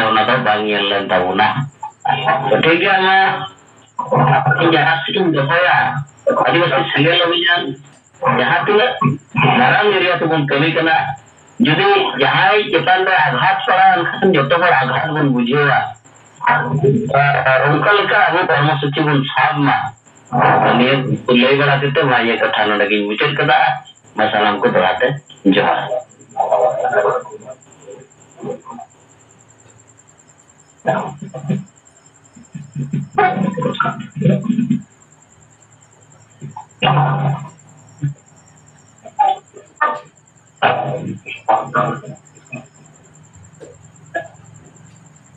ona do bang yel tabuna ठीक है ना जहाँ से दोहरा आदिवासी संगल अभियान जहाँ तीन नारायण एरिया तो बन कमी करना जुदी जहाँ चेतान रे आघात पड़ा अनखान जो तो बड़ा आघात बन बुझेगा उनका लेकर अभी कर्मसूची बन साब मा ये ले बड़ा देते वहाँ ये कथा न लगी मुझे कदा मसाला को दोहराते जोहार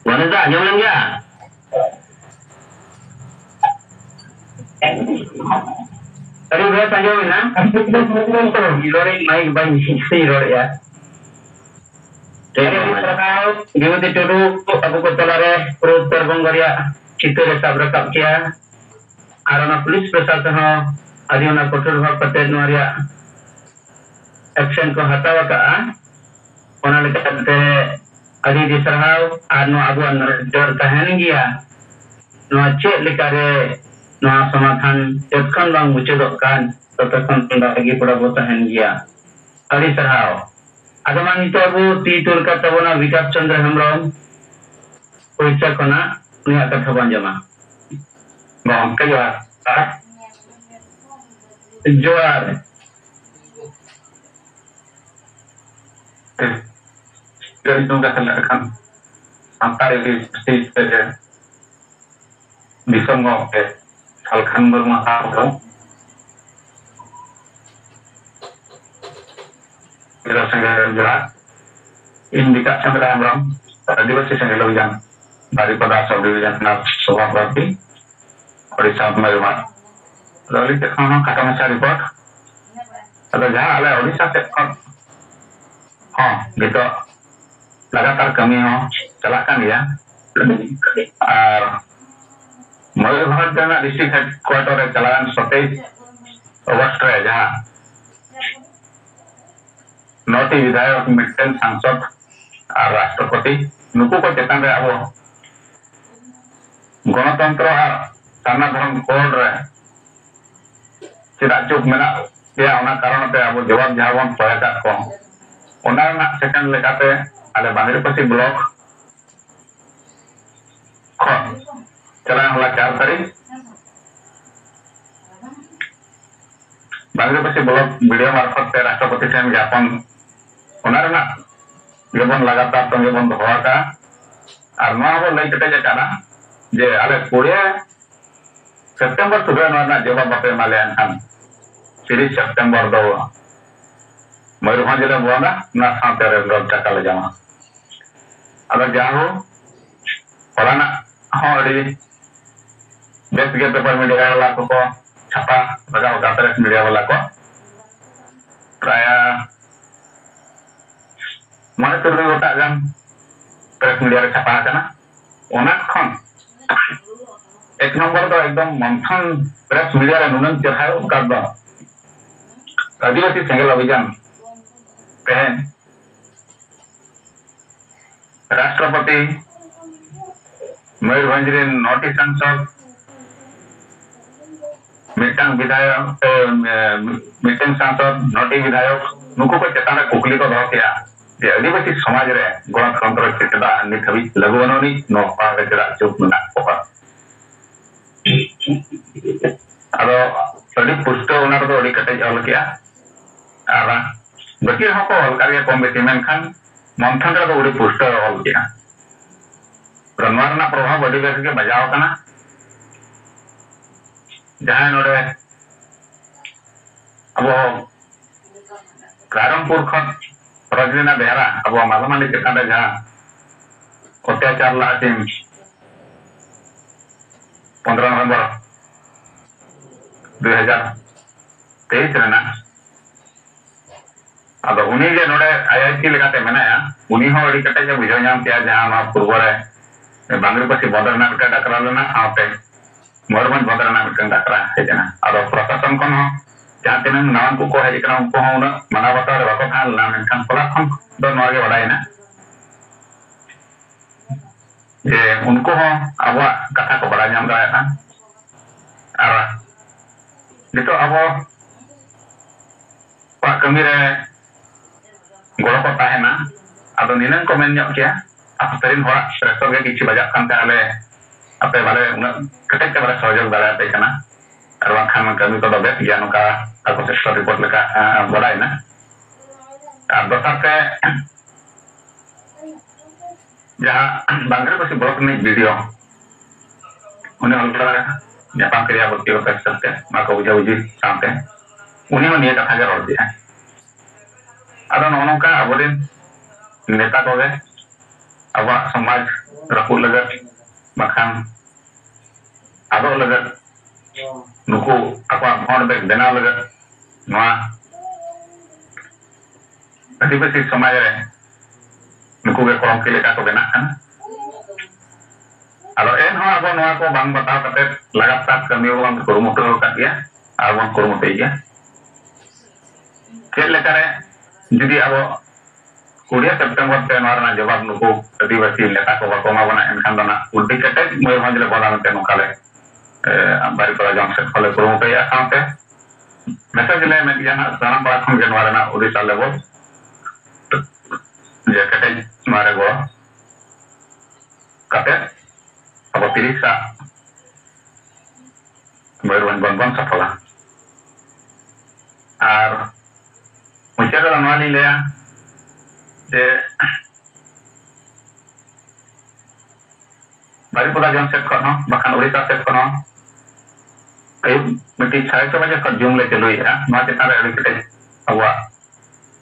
wanita jangan ya tadi saya tanya mana ilore naik banyak sih ilore ya jadi terkait gimana itu aku ketolare perut terbongkarya चित्त साब रकाब किया और पुलिस प्रशासन अभी कठोर भाव कते एक्शन को हतावा अभी सरहाव और अब डर तहन गया चेक समाधान जतखन बांग मुचादोकान ततखन लगी पड़ा बो तहन गया अभी सरहाव आदमा नितो अब ती तुल कतबोना विकास चंद्र हेम्ब्रम उड़ीसा खना उन्हें कथा बंजमा गंके जोहार dari itu nggak kan sampai di stage saja bisa ngoke salkan bermasalah tuh kita sengaja jelas indikasi yang beramram tadi pasti sengaja lebih daripada subdivision na Subhaprati Odisha Melbourne lalu kita kan kata mencari report ada jahah ala Odisha sektor gitu लगातार कमी हो चलाkan ya Mayurbhanj district headquarter रे चलान 27 अगस्त रे जहां 9टी विधायक मिट्टन सांसद और राष्ट्रपति नुकु को चेतन रे अब गणतंत्र और सनातन कोड रे चिदा चुप मेना या ओना कारण ते अब जवाब जहाबन पयका को ओना ना सेकंड लेकाते आले बांगरीपसी ब्लॉक चलान हला 4 तारीख बांगरीपसी ब्लॉक वीडियो मार्फत ते राष्ट्रपति ठेन ज्ञापन ओना रे ना जेबन लगातार संगे बन दोहा का और नवा बो लई कटे जाना जे आले 20 सितंबर सुबह ना जवाब बापे मालेन खान 30 सितंबर दो मयूरभंज ले बोना ना साथे रे ब्लॉक टाका ले जामा अगर जाहो पराना अड़ी बेस के पेपर मीडिया वाला को छापा लगाओ प्रेस मीडिया वाला को प्राय माने तुरु गोटा गान प्रेस मीडिया रे छापा kana ओना खन एक नंबर तो एकदम मंथन प्रेस मीडिया रे नुनन चढ़ायो कर दो आदिवासी सेंगल अभियान पहन राष्ट्रपति मयूरभंज रे 9टी सांसद मिटंग विधायक मिटंग सांसद 9टी विधायक नुकु को चेतान रे कुकली को दो किया जे आदिवासी समाज रे गणतंत्र चेता नित हबी लगवनोनी नोपा रे जरा चुप ना कोपा अरो अड़ी पुष्ट ओना रो अड़ी कटे ऑल किया आरा बकी हको ऑल कारिया कॉम्बिटी मेनखान मंथन रे उड़ी पुष्ट ऑल किया रनवार ना प्रभाव बड़ी बेस के बजाव कना जहां नोडे अब कारणपुर खन रजनीना बेहरा अब मालमाली चेतान रे जहां अत्याचार लाटिम 15 नवंबर 2023 रे ना अब उनी जे नोडे आईआईटी लगाते मेनाया उनी हो अड़ी कटे जे बुझो नाम किया जहां मा पूर्व रे बांगरीपसी बदरना के डकरा लेना आते मयूरभंज बदरना के डकरा है जना और प्रशासन कोन हो जहां तिनन नाम को है जेकरा उनको हो ना मना बता रे बको थान नाम खान पला खन दो नगे बडाई ना je unku hon abuak kata ko bada nyam dae'a ar gitu abo pak kami re golo ko tahena ado ninang komen nyok kia apa terin horak resor ge kici bajak kan ale apa bale ketek bale sojog bale te kana ar bangkhan kami ko dobe ya nuka aku sektor report leka bolai na ar dosarte jaha bangre ko si blog ni video uni olra nyapang kriya bakti ko sektor maka uji sampai uni man niya katha ge rod dia ado nonongka aborin neta ko ge abak samaj raput lagat makan ado lagat nuku apa hon bek bena lagat noa tadi besi samaj re nuku ge kolom kile ka ko bena kan ado en ho abo noa ko bang bataw kate lagat tak kami ulang kurumutu ka dia abon kurumutu ya ᱪᱮᱫ ᱞᱮᱠᱟᱨᱮ ᱡᱩᱫᱤ ᱟᱵᱚ 20 September ᱛᱮ ᱱᱚᱣᱟ ᱨᱮᱱᱟᱜ ᱡᱚᱵᱟᱵ ᱱᱩᱠᱩ ᱟᱹᱫᱤᱵᱟᱹᱥᱤ ᱱᱮᱛᱟ ᱠᱚ ᱵᱟᱠᱚ ᱮᱢᱟ ᱵᱚᱱᱟ ᱮᱱᱠᱷᱟᱱ ᱫᱚ ᱱᱟᱜ ᱩᱞᱴᱤ ᱠᱮᱴᱮᱡ ᱢᱚᱭᱩᱨᱵᱷᱚᱸᱡᱽ ᱨᱮ ᱵᱚᱞᱟ ᱢᱮᱱᱛᱮ ᱱᱚᱝᱠᱟ ᱞᱮ ᱵᱟᱨᱤᱯᱟᱫᱟ ᱡᱚᱢᱥᱮᱫ ᱠᱷᱚᱱ ᱞᱮ ᱠᱩᱨᱩᱢᱩᱴᱩᱭᱟ ᱥᱟᱶᱛᱮ ᱢᱮᱥᱮᱡᱽ ᱞᱮ ᱮᱢᱮᱫ ᱜᱮᱭᱟ ᱱᱟᱜ ᱥᱟᱱᱟᱢ ᱯᱟᱲᱟ ᱠᱷᱚᱱ ᱜᱮ ᱱᱚᱣᱟ ᱨᱮᱱᱟᱜ ᱩᱲᱤᱥᱥᱟ ᱞᱮᱵᱮᱞ ᱡᱮ ᱠᱮᱴᱮᱡ ᱱᱚᱣᱟ ᱨᱮ ᱜᱚᱲᱚ ᱠᱟᱛᱮ ᱟᱵᱚ 30 ᱢᱚᱭᱩᱨᱵᱷᱚᱸᱡᱽ ᱵᱚᱱ ᱥᱚᱯᱷᱚᱞᱟ ᱟᱨ मुझे तो नवा नहीं लिया जे बारीपदा जमशेद खनो बखान उड़ीसा सेट खनो अयुब मिट्टी 6:30 बजे खन जुम ले चलुया नवा चेतान रे अड़ी कटे अबुआ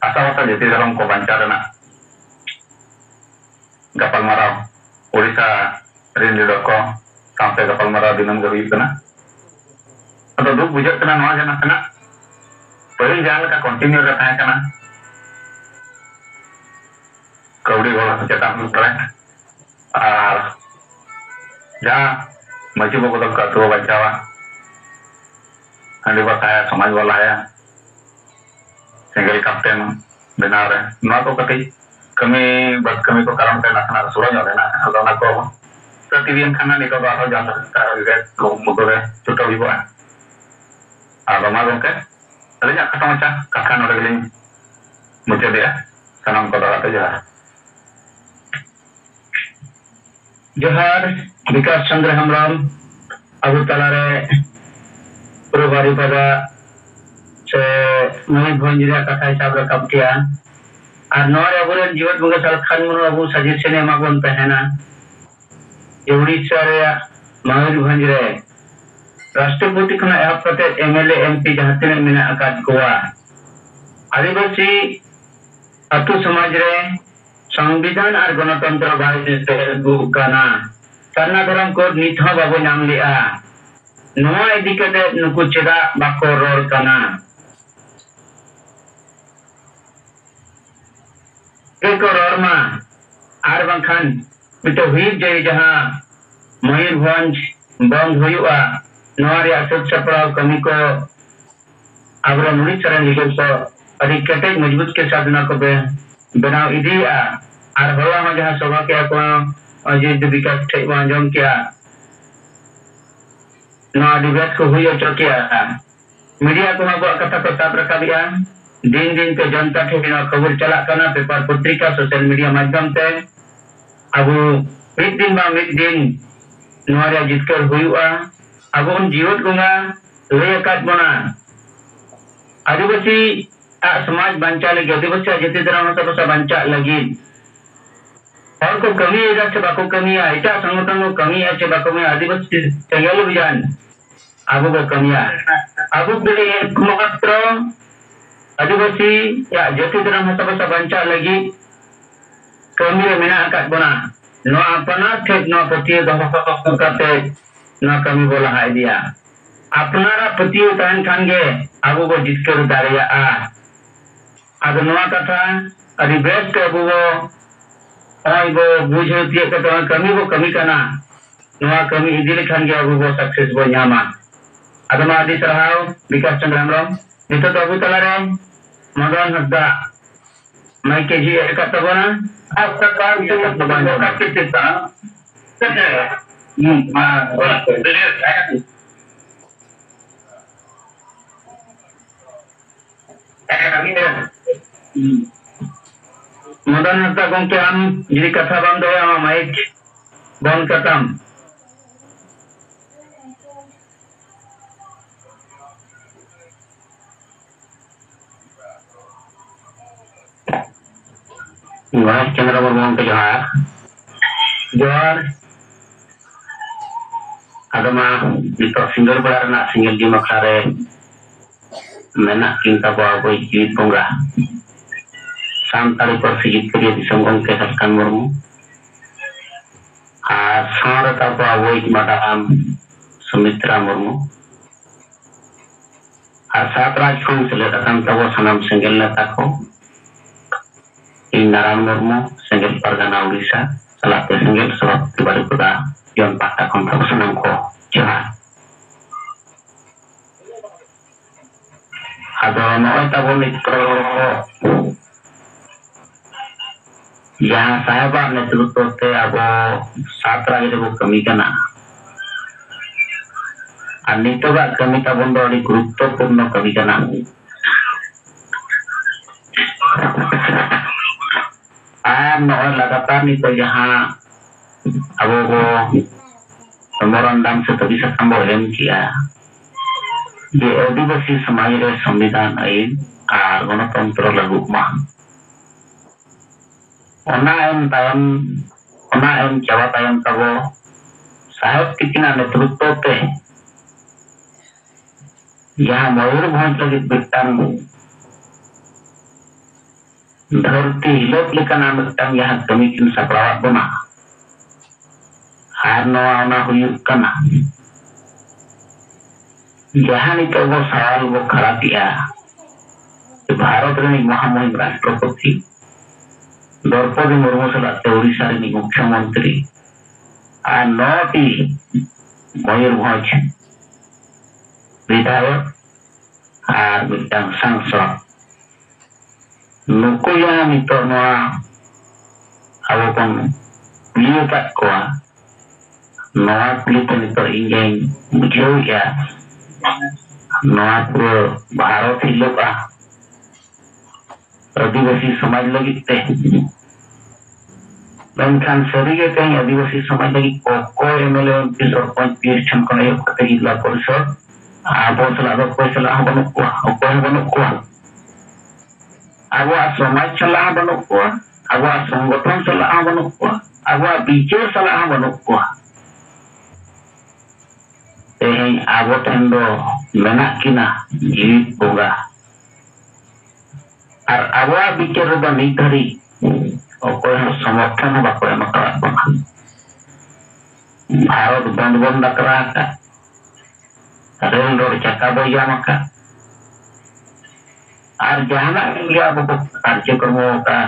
आसावता जति धर्म को बांचा रेना गपल माराव उड़ीसा रिन लीडर को सामते गपल माराव दिनम गई कना अदो दुख बुझत कना नवा जना कना पहिल जहाँ का कंटिन्यू रहता है क्या कौड़ी गोला चेतान करे और जहाँ मजी को बदल का तो बचावा हंडी बताया समाज वाला है सिंगल कैप्टन बना रहे ना तो कभी कमी बस कमी को कारण पे ना सुरज हो ना अगर ना को प्रतिदिन खाना निको बाहर जा सकता है लोग मुद्दे छुट्टा भी हुआ और हमारे के अलिया कथा मचा कथा नोड़े गलिंग मुझे दिया सनम को दराते जोहार विकास चंद्र हेम्ब्रम अबु तलारे पुरो बारीपदा से मयूरभंज रे कथा हिसाब रकाब किया और नोरे अबुरेन जीवत बंगा साल खान मनु अबु सजेशन एमा बन तहना उड़ीसा रे मयूरभंज रे राष्ट्रपति खना एहब कते एमएलए एमपी जहां तिना मेना आकाद कोआ आदिवासी अतु समाज रे संविधान और गणतंत्र भाई गुना सरना धर्म को निथ बाबू नाम लिया नोआ इदी कते नुकु चेदा बाको रोड कना एक रोड मा आर बंखान मितो हुई जई जहां मयूरभंज बंद हुआ नोआ रे सब सपड़ाव कमी को आबरा उड़ीसा रे लीडर को अड़ी केटेज मजबूत के साथ ना को बनाव इदिया और होला में जहां सभा के को अजीत विकास ठे वांजम किया ना डिबेट को हुई तो किया मीडिया को को कथा को साफ रखा दिया दिन दिन के जनता ठे ना खबर चला करना पेपर पत्रिका सोशल मीडिया माध्यम से अब एक दिन बा एक दिन नोरिया जितकर हुआ अब उन जीवत गुंगा ले काट बना आदिवासी समाज बंचा लगी आदिवासी जति तरह सब बंचा लगी और को कमी है से बाको कमी है इटा संगठन को कमी है से बाको में आदिवासी चंगेल बिजान आगो को कमी है आगो बड़े मात्र आदिवासी या जति तरह सब बंचा लगी कमी रे मेना काट बना नो अपना ठेक नो पति दो करते नो कमी बोला है दिया अपनारा पति तहन खान गे आगो को जितकर दारिया अब नवा कथा अभी बेस्ट अबो ओय बो बुझे तिए के तो कमी करना नवा कमी इदी लेखान गे अबो सक्सेस बो न्यामा अदमा आदि सरहाव विकास चंद्र हेम्ब्रम नितो तो अबु तला रे मदन हद्दा माइके जी एक तबना अब सरकार के तबना का कितना मदन हंसदा गंके आम जी कथा बंद हो माइक बंद करताम गणेश चंद्र मुर्मू के जोहार जोहार अदमा नितो सिंगल बड़ा सिंगल जी मखलारे मेना किंता को जीवित बोंगा सानताड़ी पार्सी जितकरिया दिसम गंके सरकान मुर्मू और सारे ताको अबोई मादाम सुमित्रा मुर्मू और सात राज खन सेलेदाकान ताको सनाम सिंगल नेता को इन नारायण मुर्मू सिंगल परगना उड़ीसा सलाते सिंगल सभापति बारिपदा जन पाटा खन ताको सनाम को जोहार आदो नय ताबो मित्र यहाँ साहेबा नेतृत्व ते अब सात राज रे कमी कना और नितोगा कमी ताबन दो अड़ी गुरुत्वपूर्ण कमी कना और नय लगातार नितो यहाँ अब वो मेमोरेंडम से तभी सकम एम किया ये आदिवासी समाज रे संविधान आईन और गणतंत्र लागू मा ओना एम चावा तायम तबो साहेब कितना नेतृत्व ते यहाँ मयूरभंज लगी बिटांग धरती हिलोत लेकाना मिटांग यहाँ कमी किन सपरावात बना हार नवा ओना हुयुक कना जहाँ नितो वो सवाल वो खड़ा किया भारत रे महामहिम राष्ट्रपति द्रौपदी मुर्मू सलाते उड़ीसा रे मुख्यमंत्री आ नौटी मयूरभंज विधायक और मिटांग सांसद नुको यहाँ नितो नवा अब कौन लिए तक को नवा कुली तो नितो इंजन बुझे या नवा पूरे भारत ही लोग आदिवासी समाज लगी ते मेनखान सरी के कहीं आदिवासी समाज लगी को एमएलए एमपी सरपंच पीएस छन को एक कते जिला परिषद आबो सला दो कोई सला बनो को कोई बनो को आबो समाज सला बनो को आबो संगठन सला बनो को आबो विचार सला बनो को तेहें आबो ठंडो मेना किना जीवित बोगा और आबो विचार द निधरी कोई समर्थन बाको एम करा भारत बंद बंद करा का रेल रोड चक्का बजाम का और जहाना इंडिया अब कार्यक्रमों का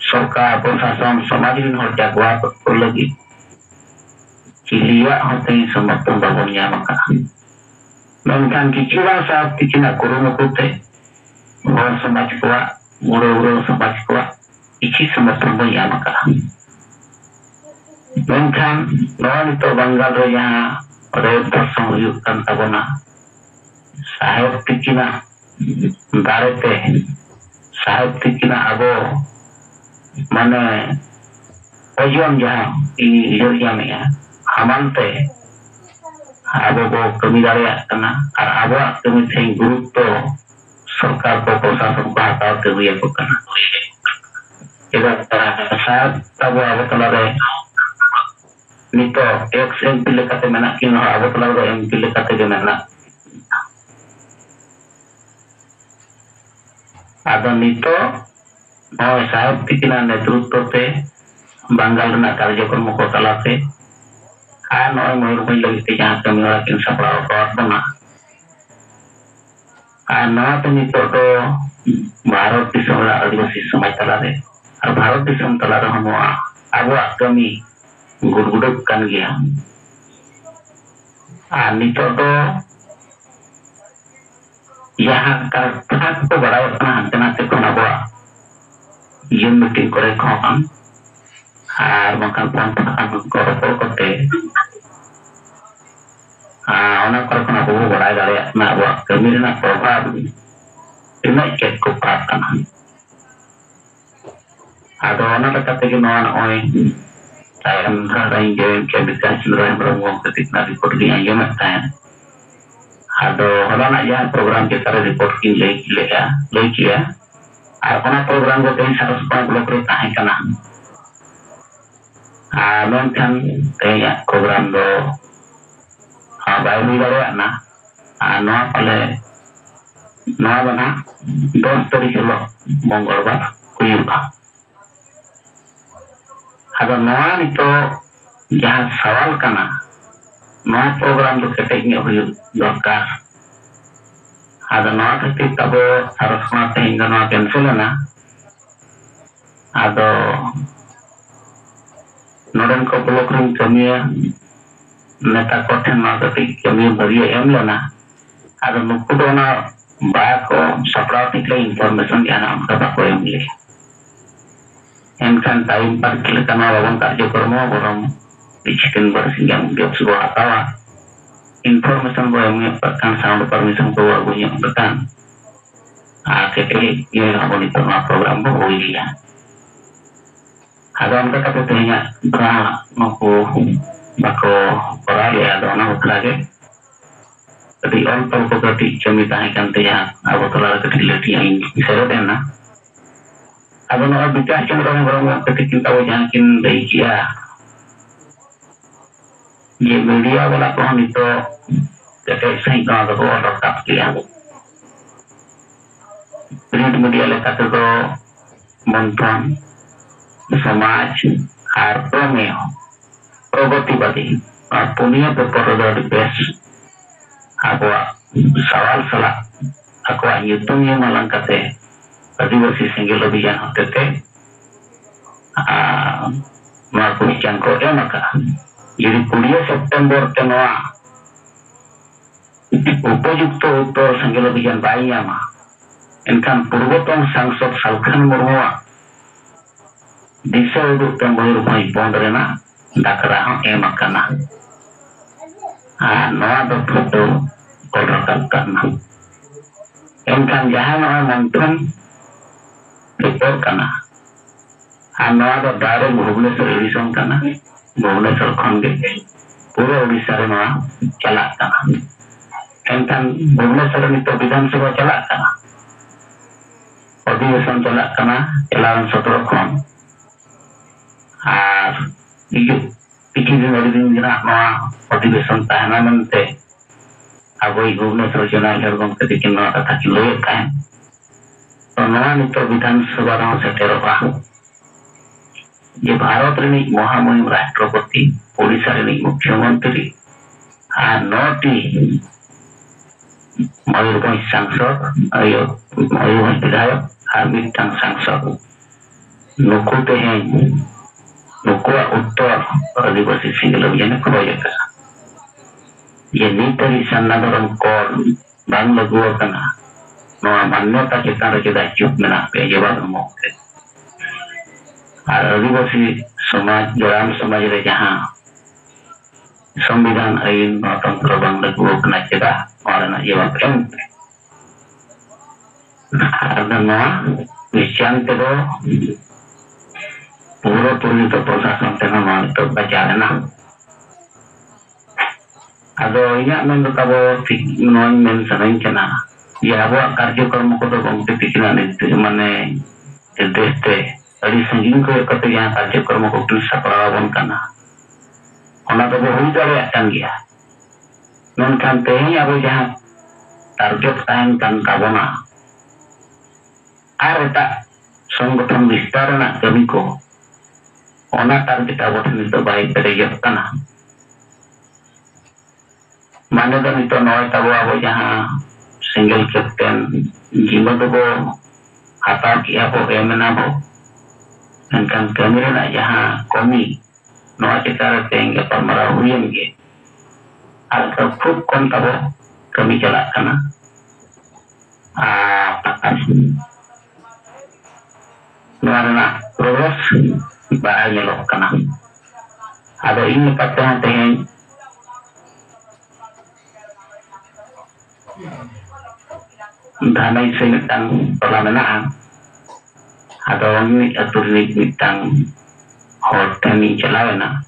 सरकार प्रशासन समाज इन हर जागवा को लगी चिलिया होते ही समर्थन बाबन जाम का मेनखान किचुरा साहब किचना कुरुम कुते और समाज को मुड़ो समाज को इसी समर्थन बन जाम का मेनखान नौन तो बंगाल रे यहाँ रेल दर्शन हुयुक कान ताबोना साहेब किचना दारेते साहेब किचना अबो माने ओजन जहाँ योजना में हमानते आबो को कमी दाड़िया कना और आबो कमी थे गुरुत्व सरकार को प्रशासन को हटाते हुए को कना इधर साहब तब आबो तलारे नितो एक्स एमपी लेकाते मेना किन आबो तलारे एमपी लेकाते के मेना आदो नितो नय साहब किना नेतृत्व ते बंगाल ना कार्यक्रम को तलाते आ नय मयूरभंज लगी जहाँ कमी वाला किन सपड़ाव पावत बना आ नवा तो नितो तो भारत दिसम आदिवासी समाज तलारे और भारत दिसम तलारे हम आबो कमी गुड़गुड़क कान गया आ नितो तो यहाँ का को बढ़ावा हंतना ते कोन आबो ये मीटिंग करे खन ar bangkang pon pakan korupor kote ona korupor aku berai dari nak buat kami nak program ini cek kupat kan ada ona kata lagi mana oi saya merasa ingin kebiasaan seluruh berumur ketika report di aja macam ada orang nak jalan program kita reporting lagi ya apa program gue pengen 140 tahan kena kan kayak program do baru dari anak bana dos dari kilo mongol ba kuyuba ada itu jahat sawal kena program do keteknya huyuk dokar ada ketik tabo harus mati hingga cancel ada noren ko blok ring kami neta koten ketik kami beri ada nuku dona bako sapra tikla information di anak kita ko emle enkan time par kila kana babon karjo kormo borom bikin bersinggang biok sebuah atawa information gue yang menyampaikan sound permission gue punya bekan akhirnya ya monitor program gue ya ada orang kata tanya berapa aku bako perali ada orang lagi jadi orang tahu berarti kami tanyakan tanya aku telah kecil yang bisa ada ada orang bicara orang ketika tahu yakin baik ya ये media वाला कौन तो कहते सही कहा तो order काट किया प्रिंट मीडिया लेकर तो मंथन समाज आर्टो में प्रगतिवादी और Punia paper dari best aku sawal salah aku YouTube yang malang kate adivasi single lebih yang kate aku jangkau maka jadi 20 September tenua उपयुक्त उत्तर संगल अभियान बाईयामा इनकान पूर्वतन सांसद सालखान मुर्मुआ दिशा उदुग तंबहिर भाई बंदरेना दाकरा एमकाना नवा दो फोटो कोलरकल करना इनकान जहां नवा मंथन रिपोर्ट करना नवा दो डायरेक्ट भुवनेश्वर एडिशन करना भुवनेश्वर खंडे पूरा उड़ीसा रे नवा चला करना एनकान भुवनेश्वर नितो विधानसभा चला करना अधिवेशन चला करना चलावन 17 खन आर इयो पिछले दिन जना नवा अधिवेशन ताहना मनते अगोई भुवनेश्वर चला लरगम के दिकिन नवा कथा कि लय काहे तो नवा नितो विधानसभा रो सेटेरबा ये भारत रे महामहिम राष्ट्रपति ओडिशा रे मुख्यमंत्री आ नौटी मयूरभंज सांसद मयूरभंज विधायक और मिट्टांग सांसद नुकुते हैं नुकुआ उत्तर आदिवासी सिंगल अभियान खोज ये नीतरी सन्नादरम कोर बांग लगुआ कना नवा मान्यता चेतान रे चेदा चुप मेना पे ये बात मोके और आदिवासी समाज ग्राम समाज रे जहां संविधान आईन गणतंत्र बांग लगुआ कना चेदा और ना ये बात एम नवा विषयान तेरो पूरा पुलिस प्रशासन तेना मान तो बचा लेना अदो इया मेन तो तबो ठीक नोन मेन सनन केना ये अब कार्यक्रम को तो गंते तिकिना ने माने देशते अड़ी संगीन को कते यहाँ कार्यक्रम को पुलिस सपरावन करना ओना तो हुई दाड़े कान गया मेनखान तेही अब जहाँ टारगेट ताहन कान ताबोना आर एटा संगठन विस्तार ना कमी को ओना टारगेट अब ठन तो बाई पेरेजत कना माने तो नितो नय तबो अब जहाँ सिंगल कैप्टन जिम्मा को हाता किया को एमना बो एनकान कमी रे ना जहाँ कमी नवा चिकार तेंगे परमरा हुयेंगे आर तो खूब कम तबो कमी चला कना नवा रे ना progress ba nyelok kana ado ini kata teh dhanai sing tang perlamenan ado ini atur ni tang hotel ni celana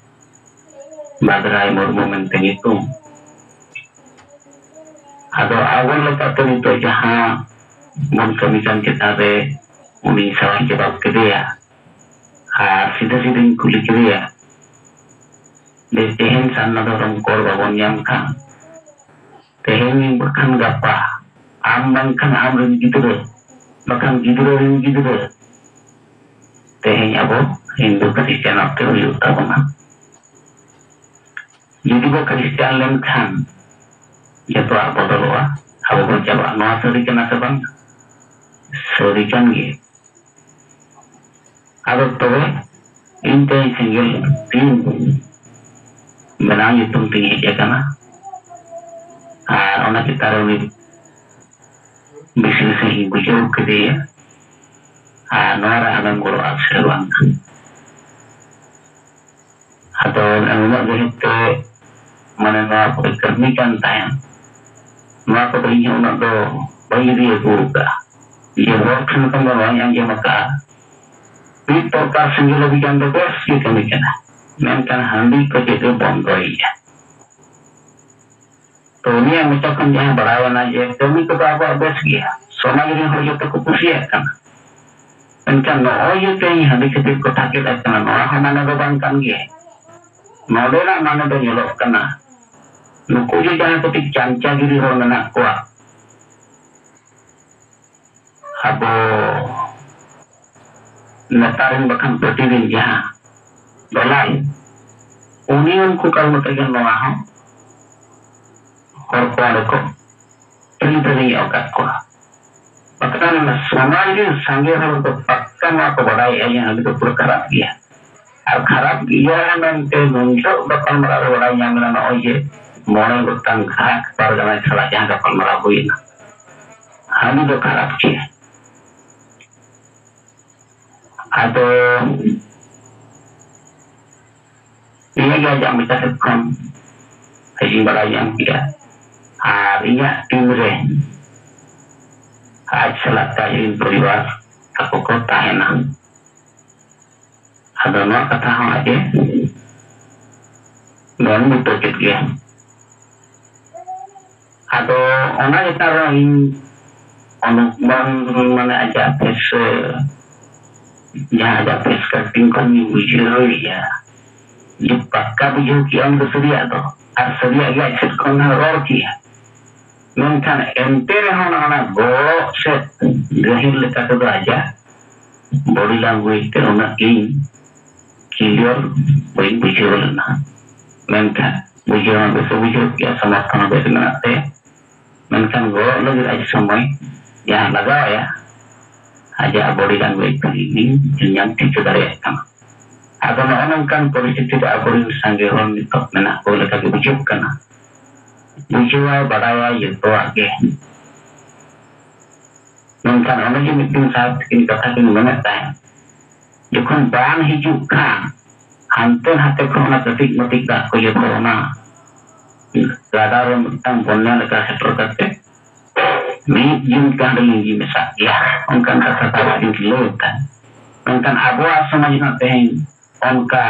badrai momen itu ado awal letak itu jaha mon kami kan kita de uni sawah jawab ke dia sida kulit dia dehen sana dorong kor babon yang kan tehen bahkan gapa ambang kan amrin gitu bahkan gitu tehen abo Hindu Kristen waktu itu tahu jadi gua Kristen lem kan jatuh apa dulu aku berjawab no surikan asabang surikan gitu ada tuh intai single tim menang itu tinggi aja karena orang kita ini bisa ibu jauh ke dia nora akan guru akseruang atau anak itu mana perkernikan tayang maka berinya anak do bayi dia buka dia workan kembali yang dia maka itu pas single lebih janda bos gitu mikirnya menkan handi kecil bongkoi tuh ini yang mengucapkan jangan berawan aja kami kebawa bos dia sama jadi hoyo terkupusia kan menkan no hoyo kayaknya handi kecil kotakil akan no mana dobangkan dia modela mana do nyelok kena nuku jangan ketik canca diri orang anak kuat abo natarin bahkan berdiri ya dolai union ku kalau matagan noah korpoan ko teri okat ko bahkan sama ini sanggih harus pakkan aku badai yang itu berkarap dia karap dia nanti muncul bakal merawat badai yang mana oje mulai bertang karak pada salah yang bakal merabuin hanya berkarap dia atau ini gajah bisa sekon haji barayang tidak harinya timre haj salat kain periwar aku kota enak ada no kata aja dan butuh dia atau orang yang taruhin orang mana aja ya ada perspektif kami bujur ya dipakka bujur kian bersedia atau arsedia ya sekarang ror kia mungkin enter hana go set gahir lekat itu aja body language teruna in clear baik bujur na mungkin bujur berbujur ya sama sama dengan teh mungkin go lagi aja semua ya laga ya aja body language ini yang tidak dari sama. Atau orang kan polisi tidak boleh sanggup itu menak boleh kaki bujuk kena. Bujuk badaya itu aja. Mungkin orang yang meeting saat ini kata ini mana tanya. Jukun bahan hijau kan. Hantar hati korona ketik metik tak kau jadi korona. Gada orang tentang punya lekas seperti ini jum kan dengan jum besar ya onkan kata-kata yang kelihatan onkan abu asam aja nanti onka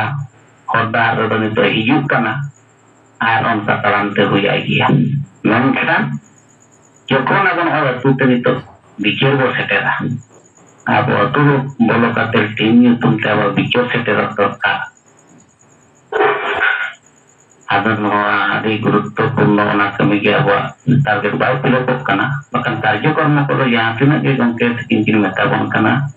hodar dan itu hijau kana onka kalam terhuya ya mungkin jokon akan orang tuh itu bicara bos setera abu tuh bolok katel tim itu tahu bicara setera terka ada hari guruttopurno na kami gawa target baik pilot kana bahkan target karena kalau yang tidak digongke sekincin metabon kana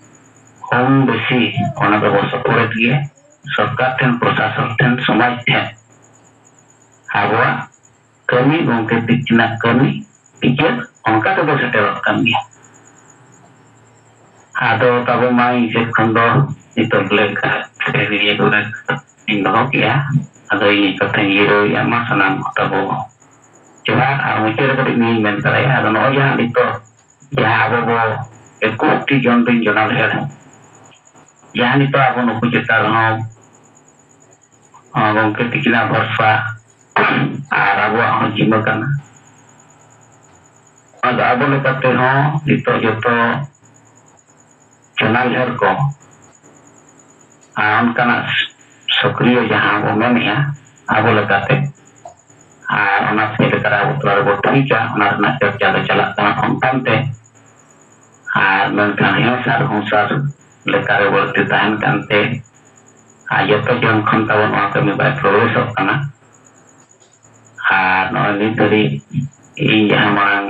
home besi ona bawa support dia सरकार ten प्रशासन ten समाज ten hawa kami gongke pikirna kami pikir ongka to setelok kami ado tabo mai je kondo itu leka dari itu indok ya ada ini kata hero yang masalah tabo coba amucer ko ini mental ya ada no ya itu ya abo ekoti jontin jonal her Jangan itu aku nuku kita ngau gongke tikina bersa arabu ang jima kana. Ada abu lekate ho itu joto channel her ko kana सक्रिय जहाँ वो मैंने या आगो लगाते अनाथ से लेकर आगो तो आगो ठीक है अनाथ ना जब ज़्यादा चला तो हम टाइमते मैं कहाँ हूँ सर लेकर आगो तो ताहन करते ये तो जो हम खंता वो वहाँ पे मैं बात प्रोग्रेस होता ना नॉर्मली तरी ये हमारा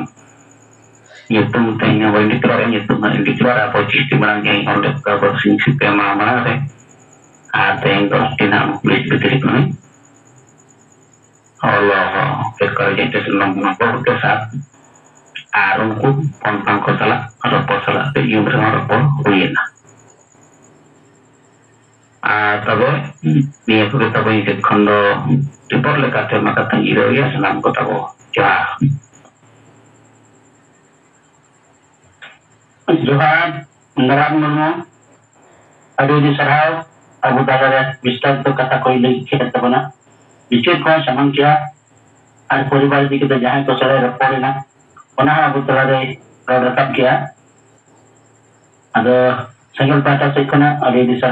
ये तुम तैने वो इंडिक्लोर आप चिश्ती बना गए और लेकर आगो सिंह पे मामला है ada yang berarti kulit putih ini Allah kerja itu senang mengaku kesat arungku pontang kosalah atau posalah yang bersama pun uina tapi dia tuh kita punya kondo dipor lekatnya maka tanggiro ya senang kota bo Johan menerang nama ada di Sarau Abu Dalare Bistar तो कथा कोई नहीं खेत बना विचेत को समझ किया आज परिवार जी के तो जहाँ तो चले रखोगे ना पुनः अबू दलारे रखा किया अगर संगल पाटा से कना अरे दिशा